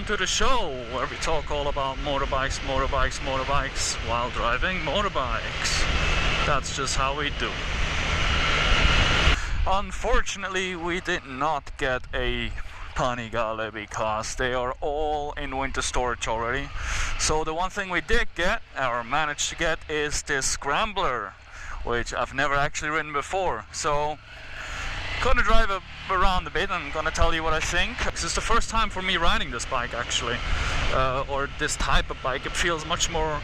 to the show where we talk all about motorbikes while driving motorbikes. That's just how we do. Unfortunately, we did not get a Panigale because they are all in winter storage already. So the one thing we did get, or managed to get, is this Scrambler, which I've never actually ridden before. So gonna drive around a bit and I'm gonna tell you what I think. This is the first time for me riding this bike actually, or this type of bike. It feels much more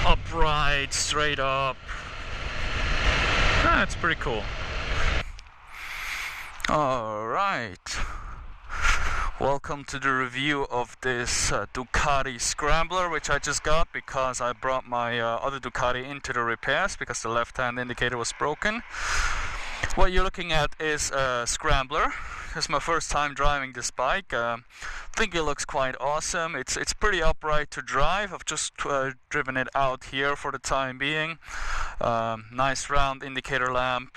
upright, straight up. It's pretty cool. Alright, welcome to the review of this Ducati Scrambler, which I just got because I brought my other Ducati into the repairs because the left-hand indicator was broken. What you're looking at is a Scrambler. It's my first time driving this bike. I think it looks quite awesome. It's pretty upright to drive. I've just driven it out here for the time being. Nice round indicator lamp.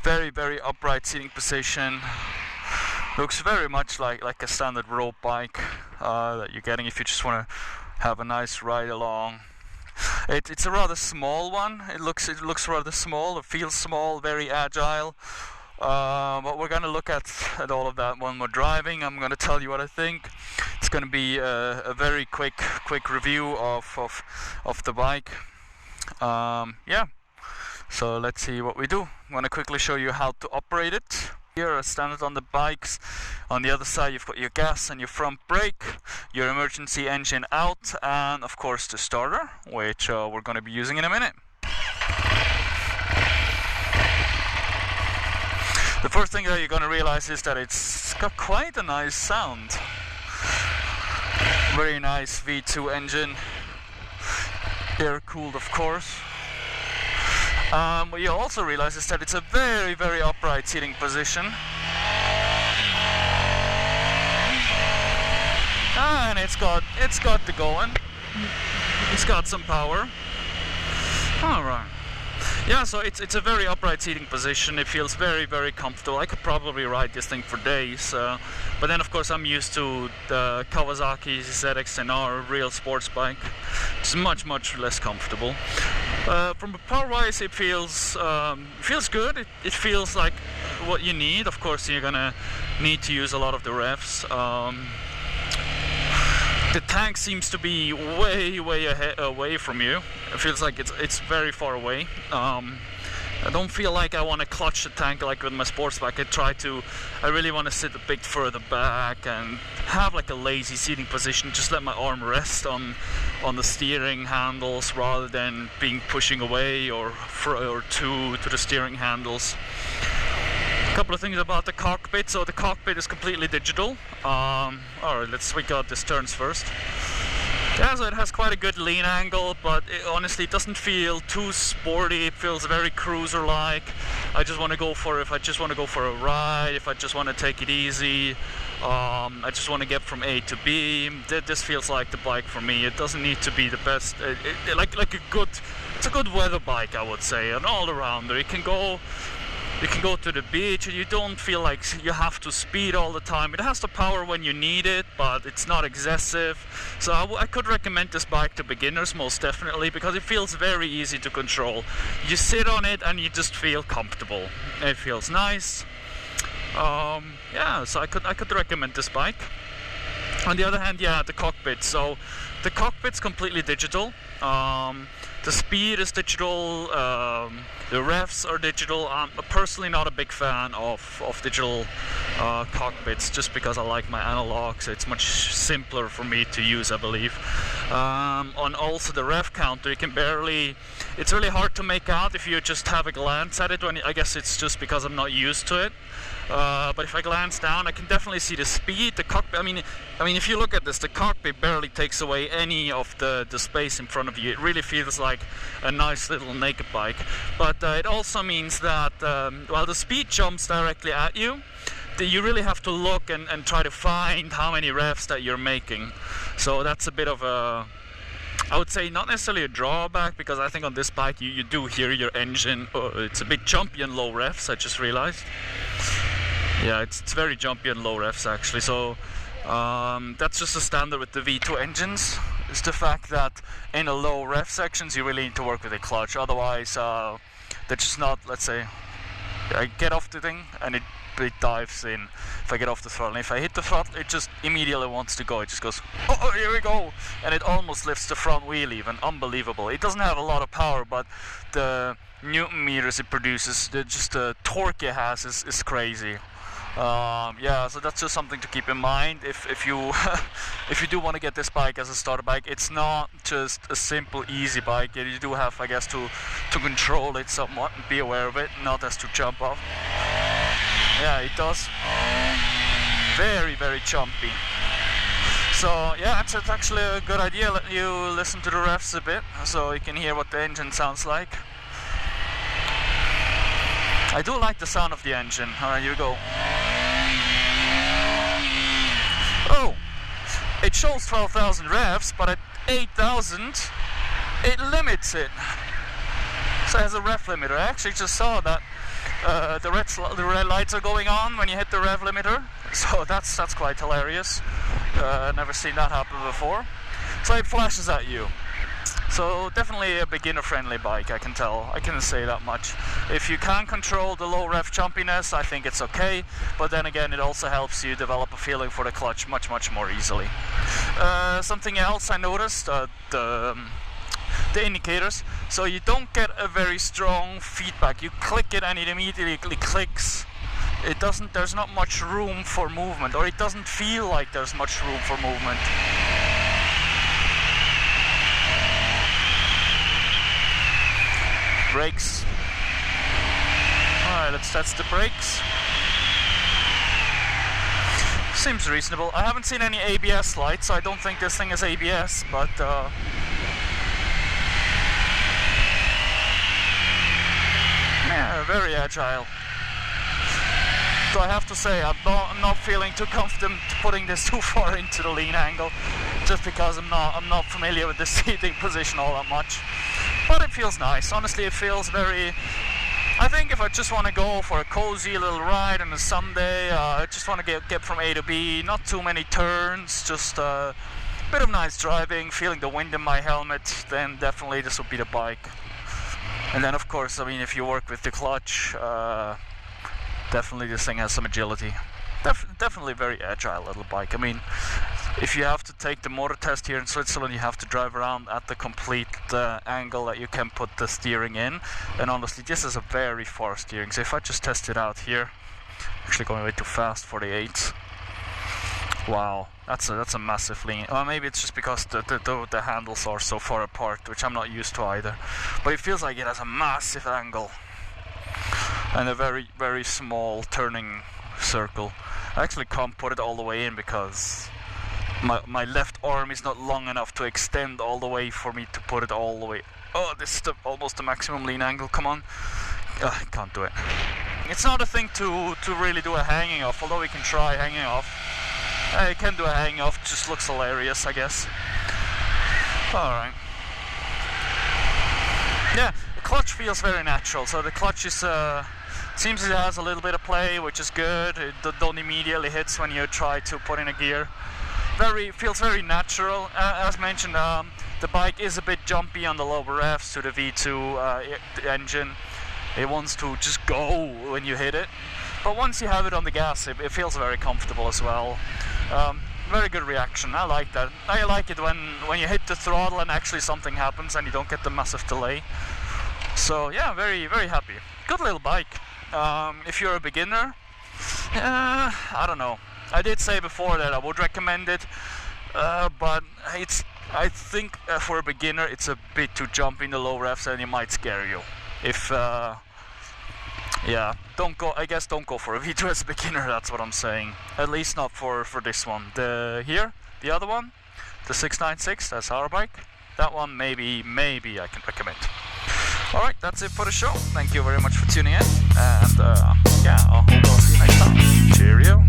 Very, very upright seating position. Looks very much like a standard road bike that you're getting if you just want to have a nice ride along. It's a rather small one. It looks rather small. It feels small, very agile. But we're gonna look at all of that when we're driving. I'm gonna tell you what I think. It's gonna be a very quick review of the bike. Yeah. So let's see what we do. I'm gonna quickly show you how to operate it. Here, standard on the bikes. On the other side, you've got your gas and your front brake, your emergency engine out, and of course the starter, which we're going to be using in a minute. The first thing that you're going to realize is that it's got quite a nice sound. Very nice V2 engine, air cooled of course. What you also realize is that it's a very, very upright seating position. And it's got the going. It's got some power. Alright. Yeah, so it's a very upright seating position. It feels very, very comfortable. I could probably ride this thing for days. But then of course I'm used to the Kawasaki ZX-10R real sports bike. It's much, much less comfortable. From power-wise, it feels good. It feels like what you need. Of course, you're gonna need to use a lot of the revs. The tank seems to be way away from you. It feels like it's very far away. I don't feel like I want to clutch the tank like with my sports bike. I really want to sit a bit further back and have like a lazy seating position. Just let my arm rest on the steering handles rather than pushing away or to the steering handles. A couple of things about the cockpit. So the cockpit is completely digital. Alright, let's switch out the turns first. Yeah, so it has quite a good lean angle, but honestly it doesn't feel too sporty. It feels very cruiser-like. I just want to go for if I just want to go for a ride, if I just want to take it easy. I just want to get from A to B. This feels like the bike for me. It doesn't need to be the best. It's a good weather bike, I would say, an all-arounder. You can go to the beach and you don't feel like you have to speed all the time. It has the power when you need it, but it's not excessive. So I could recommend this bike to beginners most definitely because it feels very easy to control. You sit on it and you just feel comfortable. It feels nice. Yeah, so I could recommend this bike. On the other hand, yeah, the cockpit. So the cockpit's completely digital. The speed is digital, the revs are digital. I'm personally not a big fan of digital cockpits just because I like my analog, so it's much simpler for me to use, I believe. On also the rev counter, you can it's really hard to make out if you just have a glance at it. I guess it's just because I'm not used to it. But if I glance down, I can definitely see the speed. The cockpit, I mean, if you look at this, the cockpit barely takes away any of the space in front of you. It really feels like a nice little naked bike. But it also means that while the speed jumps directly at you, you really have to look and try to find how many revs that you're making. So that's a bit of a, I would say, not necessarily a drawback, because I think on this bike you do hear your engine. It's a bit jumpy and low revs, I just realized. Yeah, it's very jumpy and low revs actually. So That's just a standard with the V2 engines. It's the fact that in the low rev sections you really need to work with the clutch, otherwise they're just not, let's say, I get off the thing and it dives in if I get off the throttle. And if I hit the throttle, it just immediately wants to go. It just goes, oh, here we go, and it almost lifts the front wheel even. Unbelievable. It doesn't have a lot of power, but the Newton meters it produces, just the torque it has is crazy. Yeah, so that's just something to keep in mind if you if you do want to get this bike as a starter bike. It's not just a simple easy bike. You do have, I guess, to control it somewhat and be aware of it, not as to jump off. Yeah, it does. Very, very jumpy. So yeah, it's actually a good idea. Let you listen to the revs a bit so you can hear what the engine sounds like. I do like the sound of the engine. Alright, here we go. Oh! It shows 12,000 revs, but at 8,000 it limits it. So it has a rev limiter. I actually just saw that the red lights are going on when you hit the rev limiter. So that's quite hilarious. Never seen that happen before. So it flashes at you. So definitely a beginner-friendly bike, I can tell. I can say that much. If you can control the low rev jumpiness, I think it's okay. But then again, it also helps you develop a feeling for the clutch much more easily. Something else I noticed, the indicators. So you don't get a very strong feedback. You click it and it immediately clicks. It doesn't. There's not much room for movement, or it doesn't feel like there's much room for movement. Brakes. Alright, let's test the brakes. Seems reasonable. I haven't seen any ABS lights, so I don't think this thing is ABS, but yeah, very agile. So I have to say, I'm not feeling too confident putting this too far into the lean angle, just because I'm not familiar with the seating position all that much. But it feels nice. Honestly, it feels very... I think if I just want to go for a cozy little ride on a Sunday, I just want to get from A to B, not too many turns, just a bit of nice driving, feeling the wind in my helmet, then definitely this would be the bike. And then of course, I mean, if you work with the clutch, definitely this thing has some agility. Definitely a very agile little bike. I mean, if you have to take the motor test here in Switzerland, you have to drive around at the complete angle that you can put the steering in. And honestly, this is a very far steering. So if I just test it out here, actually going way too fast for the 8. Wow, that's a massive lean. Well, maybe it's just because the handles are so far apart, which I'm not used to either. But it feels like it has a massive angle and a very, very small turning circle. I actually can't put it all the way in because my left arm is not long enough to extend all the way for me to put it all the way. Oh, this is almost the maximum lean angle, come on. I can't do it. It's not a thing to really do a hanging off, although we can try hanging off. I can do a hanging off, just looks hilarious, I guess. Alright. Yeah, the clutch feels very natural, so the clutch is... seems it has a little bit of play, which is good. It don't immediately hits when you try to put in a gear. Feels very natural. As mentioned, the bike is a bit jumpy on the lower revs to the V2 engine. It wants to just go when you hit it. But once you have it on the gas, it feels very comfortable as well. Very good reaction. I like that. I like it when you hit the throttle and actually something happens and you don't get the massive delay. So yeah, very, very happy. Good little bike. If you're a beginner, I don't know. I did say before that I would recommend it, but I think for a beginner it's a bit too jumpy in the low revs and it might scare you. If yeah, don't go for a V2 as a beginner, that's what I'm saying. At least not for this one. The other one, the 696, that's our bike. That one maybe I can recommend. Alright, that's it for the show. Thank you very much for tuning in. And yeah, I hope I'll see you next time. Cheerio.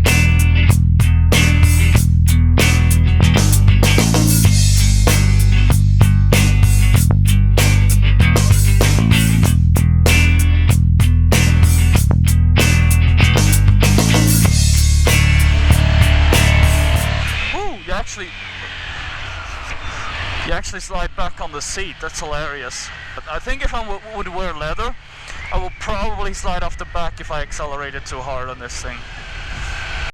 actually slide back on the seat. That's hilarious. But I think if I would wear leather, I will probably slide off the back if I accelerated too hard on this thing.